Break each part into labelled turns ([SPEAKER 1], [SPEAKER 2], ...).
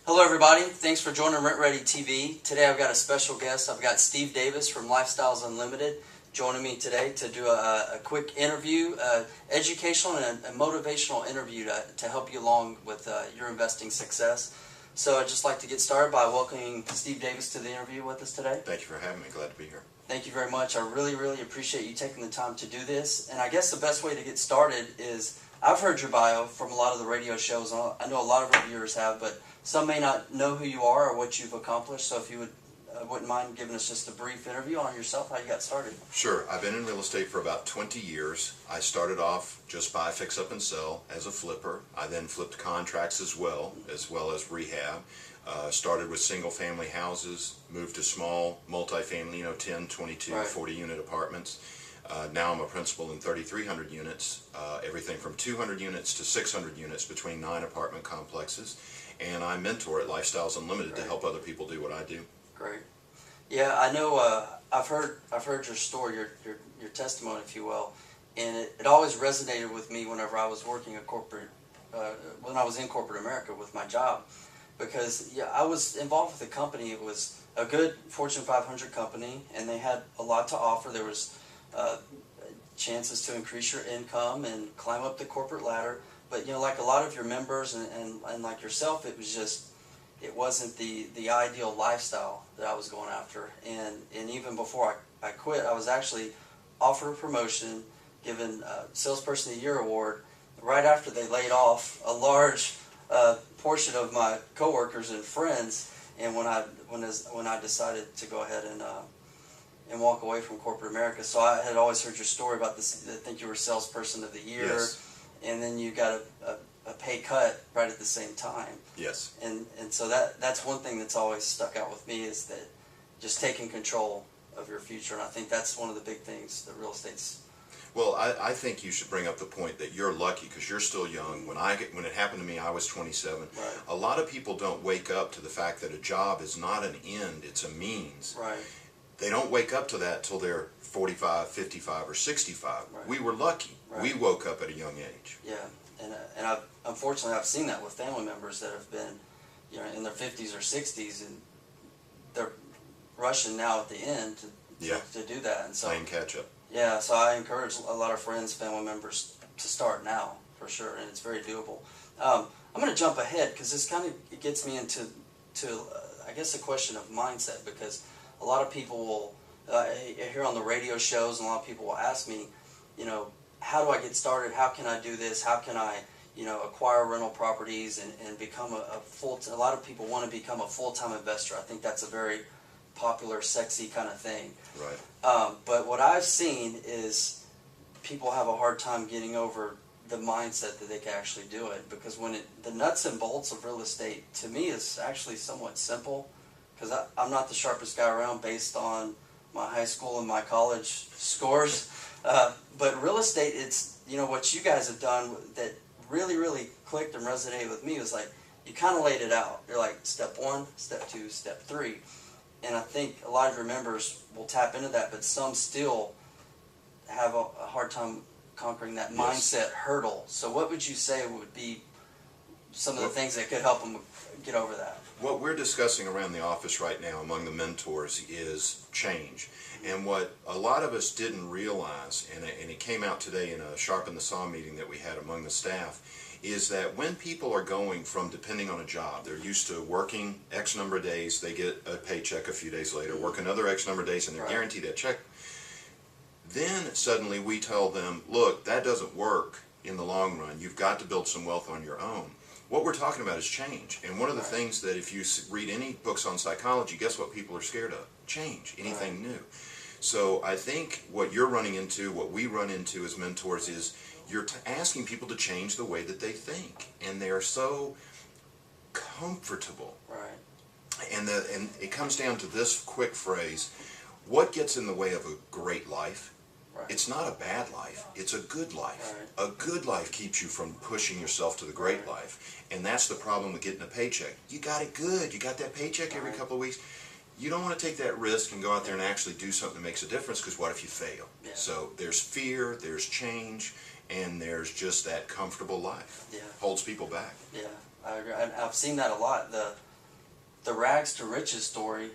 [SPEAKER 1] Hello everybody, thanks for joining Rent Ready TV. Today I've got a special guest. I've got Steve Davis from Lifestyles Unlimited joining me today to do a quick interview, educational and a motivational interview to help you along with your investing success. So I'd just like to get started by welcoming Steve Davis to the interview with us today.
[SPEAKER 2] Thank you for having me. Glad to be here.
[SPEAKER 1] Thank you very much. I really appreciate you taking the time to do this. And I guess the best way to get started is, I've heard your bio from a lot of the radio shows. I know a lot of our viewers have, but some may not know who you are or what you've accomplished. So if you wouldn't mind giving us just a brief interview on yourself, how you got started.
[SPEAKER 2] Sure. I've been in real estate for about 20 years. I started off just buy, fix up, and sell as a flipper. I then flipped contracts as well as rehab. Started with single family houses, moved to small multifamily, 10, 22,
[SPEAKER 1] Right.
[SPEAKER 2] 40 unit apartments. Now I'm a principal in 3,300 units, everything from 200 units to 600 units between 9 apartment complexes. And I mentor at Lifestyles Unlimited to help other people do what I do.
[SPEAKER 1] Great. Yeah, I know. I've heard your story, your testimony, if you will, and it always resonated with me whenever I was working when I was in corporate America with my job, because I was involved with a company. It was a good Fortune 500 company, and they had a lot to offer. There was chances to increase your income and climb up the corporate ladder. But like a lot of your members and like yourself, it wasn't the ideal lifestyle that I was going after. And even before I quit, I was actually offered a promotion, given Salesperson of the Year award, right after they laid off a large portion of my coworkers and friends. And when I decided to go ahead and walk away from corporate America. So I had always heard your story about this. I think you were Salesperson of the Year.
[SPEAKER 2] Yes.
[SPEAKER 1] And then you got a pay cut right at the same time.
[SPEAKER 2] Yes.
[SPEAKER 1] And so that's one thing that's always stuck out with me, is that just taking control of your future. And I think that's one of the big things that real estate's.
[SPEAKER 2] Well, I think you should bring up the point that you're lucky because you're still young. When it happened to me, I was 27.
[SPEAKER 1] Right.
[SPEAKER 2] A lot of people don't wake up to the fact that a job is not an end, it's a means.
[SPEAKER 1] Right.
[SPEAKER 2] They don't wake up to that till they're 45, 55, or 65.
[SPEAKER 1] Right.
[SPEAKER 2] We were lucky.
[SPEAKER 1] Right.
[SPEAKER 2] We woke up at a young age.
[SPEAKER 1] Yeah, and unfortunately I've seen that with family members that have been, in their 50s or 60s, and they're rushing now at the end to do that. And so
[SPEAKER 2] Playing catch up.
[SPEAKER 1] Yeah, so I encourage a lot of friends, family members to start now, for sure, and it's very doable. I'm going to jump ahead because this kind of gets me into I guess, a question of mindset, because a lot of people will, here on the radio shows, and a lot of people will ask me, how do I get started? How can I do this? How can I, acquire rental properties and become a lot of people want to become a full-time investor. I think that's a very popular, sexy kind of thing.
[SPEAKER 2] Right.
[SPEAKER 1] But what I've seen is people have a hard time getting over the mindset that they can actually do it, because the nuts and bolts of real estate, to me, is actually somewhat simple, because I'm not the sharpest guy around based on my high school and my college scores. But real estate, it's, what you guys have done that really clicked and resonated with me was like, you kind of laid it out. You're like, step 1, step 2, step 3. And I think a lot of your members will tap into that, but some still have a hard time conquering that mindset hurdle. So what would you say would be some of the things that could help them get over that?
[SPEAKER 2] What we're discussing around the office right now among the mentors is change. And what a lot of us didn't realize, and it came out today in a Sharpen the Saw meeting that we had among the staff, is that when people are going from depending on a job, they're used to working X number of days, they get a paycheck a few days later, work another X number of days, and they're guaranteed that check. Then suddenly we tell them, look, that doesn't work in the long run. You've got to build some wealth on your own. What we're talking about is change. And one of the things that if you read any books on psychology, guess what people are scared of? Change, anything new. So I think what you're running into, what we run into as mentors, is you're asking people to change the way that they think. And they are so comfortable.
[SPEAKER 1] Right.
[SPEAKER 2] And it comes down to this quick phrase: what gets in the way of a great life?
[SPEAKER 1] Right.
[SPEAKER 2] It's not a bad life, it's a good life.
[SPEAKER 1] Right.
[SPEAKER 2] A good life keeps you from pushing yourself to the great life. And that's the problem with getting a paycheck. You got it good, you got that paycheck every couple of weeks. You don't want to take that risk and go out there and actually do something that makes a difference, because what if you fail?
[SPEAKER 1] Yeah.
[SPEAKER 2] So there's fear, there's change, and there's just that comfortable life.
[SPEAKER 1] Yeah.
[SPEAKER 2] Holds people back.
[SPEAKER 1] Yeah, I agree. I've seen that a lot. the rags to riches story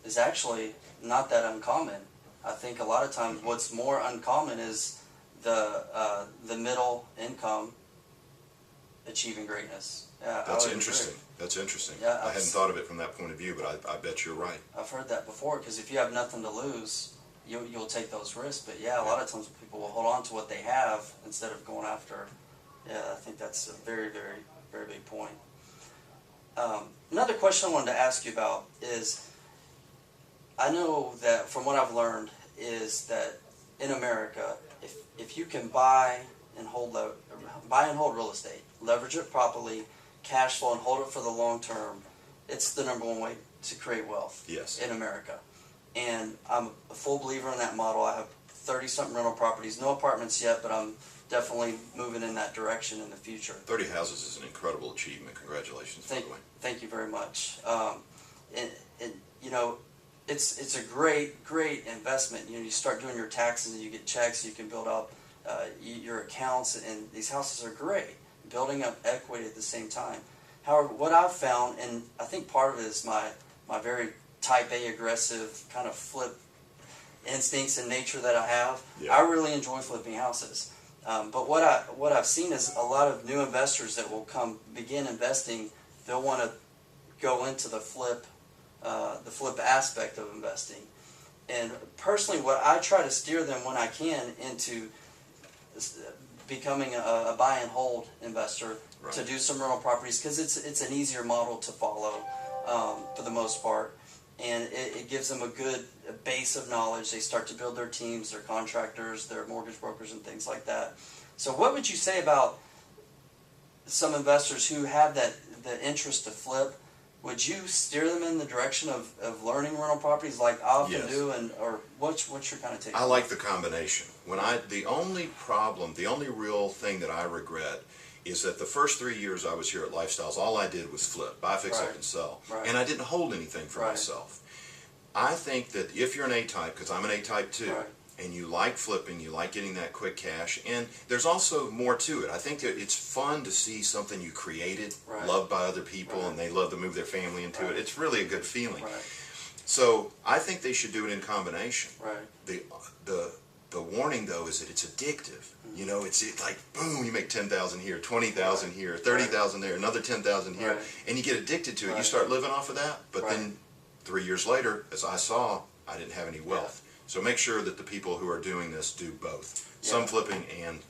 [SPEAKER 1] is actually not that uncommon. I think a lot of times what's more uncommon is the middle income achieving greatness.
[SPEAKER 2] That's interesting. That's interesting.
[SPEAKER 1] Yeah,
[SPEAKER 2] I hadn't thought of it from that point of view, but I bet you're right.
[SPEAKER 1] I've heard that before, because if you have nothing to lose, you'll take those risks. But yeah, a lot of times people will hold on to what they have instead of going after. Yeah, I think that's a very, very, very big point. Another question I wanted to ask you about is, I know that from what I've learned is that in America, if you can buy and hold real estate, leverage it properly, cash flow, and hold it for the long term, it's the number one way to create wealth.
[SPEAKER 2] Yes.
[SPEAKER 1] In America. And I'm a full believer in that model. I have 30-something rental properties, no apartments yet, but I'm definitely moving in that direction in the future.
[SPEAKER 2] 30 houses is an incredible achievement. Congratulations, by the way.
[SPEAKER 1] Thank you very much. And you know, it's a great investment. You know, you start doing your taxes and you get checks. You can build up your accounts, and these houses are great. Building up equity at the same time. However, what I've found, and I think part of it is my very type A aggressive kind of flip instincts and nature that I have.
[SPEAKER 2] Yeah.
[SPEAKER 1] I really enjoy flipping houses. But what I've seen is a lot of new investors that will begin investing. They'll want to go into the flip aspect of investing. And personally, what I try to steer them when I can into becoming a buy and hold investor, right, to do some rental properties, because it's an easier model to follow for the most part, and it gives them a good base of knowledge. They start to build their teams, their contractors, their mortgage brokers, and things like that. So what would you say about some investors who have the interest to flip? Would you steer them in the direction of learning rental properties like I often
[SPEAKER 2] Yes.
[SPEAKER 1] do, or what's your kind of take?
[SPEAKER 2] I like the combination. The only real thing that I regret is that the first 3 years I was here at Lifestyles, all I did was flip, buy, fix,
[SPEAKER 1] Right.
[SPEAKER 2] up, and sell.
[SPEAKER 1] Right.
[SPEAKER 2] And I didn't hold anything for
[SPEAKER 1] Right.
[SPEAKER 2] myself. I think that if you're an A-type, because I'm an A-type too,
[SPEAKER 1] Right.
[SPEAKER 2] and you like flipping, you like getting that quick cash, and there's also more to it. I think that it's fun to see something you created,
[SPEAKER 1] Right.
[SPEAKER 2] loved by other people,
[SPEAKER 1] Right.
[SPEAKER 2] and they love to move their family into
[SPEAKER 1] Right.
[SPEAKER 2] it. It's really a good feeling.
[SPEAKER 1] Right.
[SPEAKER 2] So I think they should do it in combination.
[SPEAKER 1] Right.
[SPEAKER 2] The warning though is that it's addictive. You know, it's like boom, you make 10,000 here, 20,000
[SPEAKER 1] Right.
[SPEAKER 2] here, 30,000 there, another 10,000 here,
[SPEAKER 1] Right.
[SPEAKER 2] and you get addicted to it.
[SPEAKER 1] Right.
[SPEAKER 2] You start living off of that, but
[SPEAKER 1] Right.
[SPEAKER 2] then 3 years later, as I saw, I didn't have any wealth. So make sure that the people who are doing this do both, some
[SPEAKER 1] Yeah.
[SPEAKER 2] flipping and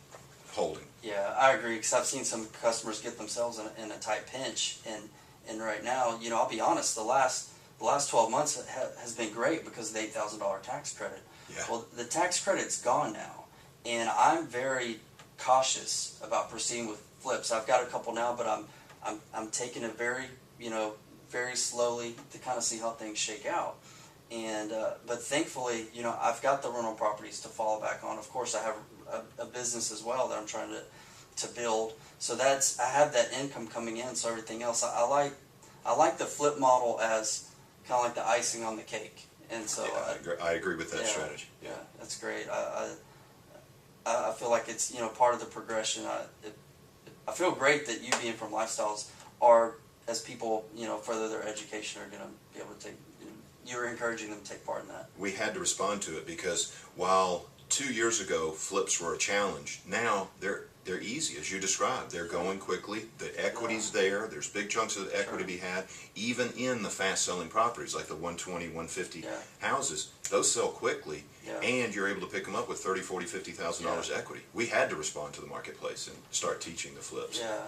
[SPEAKER 2] holding.
[SPEAKER 1] Yeah, I agree, because I've seen some customers get themselves in a tight pinch, and right now, you know, I'll be honest, the last 12 months has been great because of the $8,000 tax credit.
[SPEAKER 2] Yeah.
[SPEAKER 1] Well, the tax credit's gone now, and I'm very cautious about proceeding with flips. I've got a couple now, but I'm taking it very slowly to kind of see how things shake out. And but thankfully, you know, I've got the rental properties to fall back on. Of course, I have a business as well that I'm trying to build. So I have that income coming in. So everything else, I like the flip model as kind of like the icing on the cake. And so
[SPEAKER 2] Yeah, I agree with that strategy.
[SPEAKER 1] Yeah, that's great. I feel like it's, you know, part of the progression. I feel great that you being from Lifestyles are, as people, you know, further their education, are going to be able to take. You're encouraging them to take part in that.
[SPEAKER 2] We had to respond to it because while 2 years ago flips were a challenge, now they're easy, as you described. They're going quickly. The equity's there. There's big chunks of equity to be had, even in the fast-selling properties like the 120, 150 houses. Those sell quickly, and you're able to pick them up with $30,000, $40,000, $50,000 equity. We had to respond to the marketplace and start teaching the flips.
[SPEAKER 1] Yeah,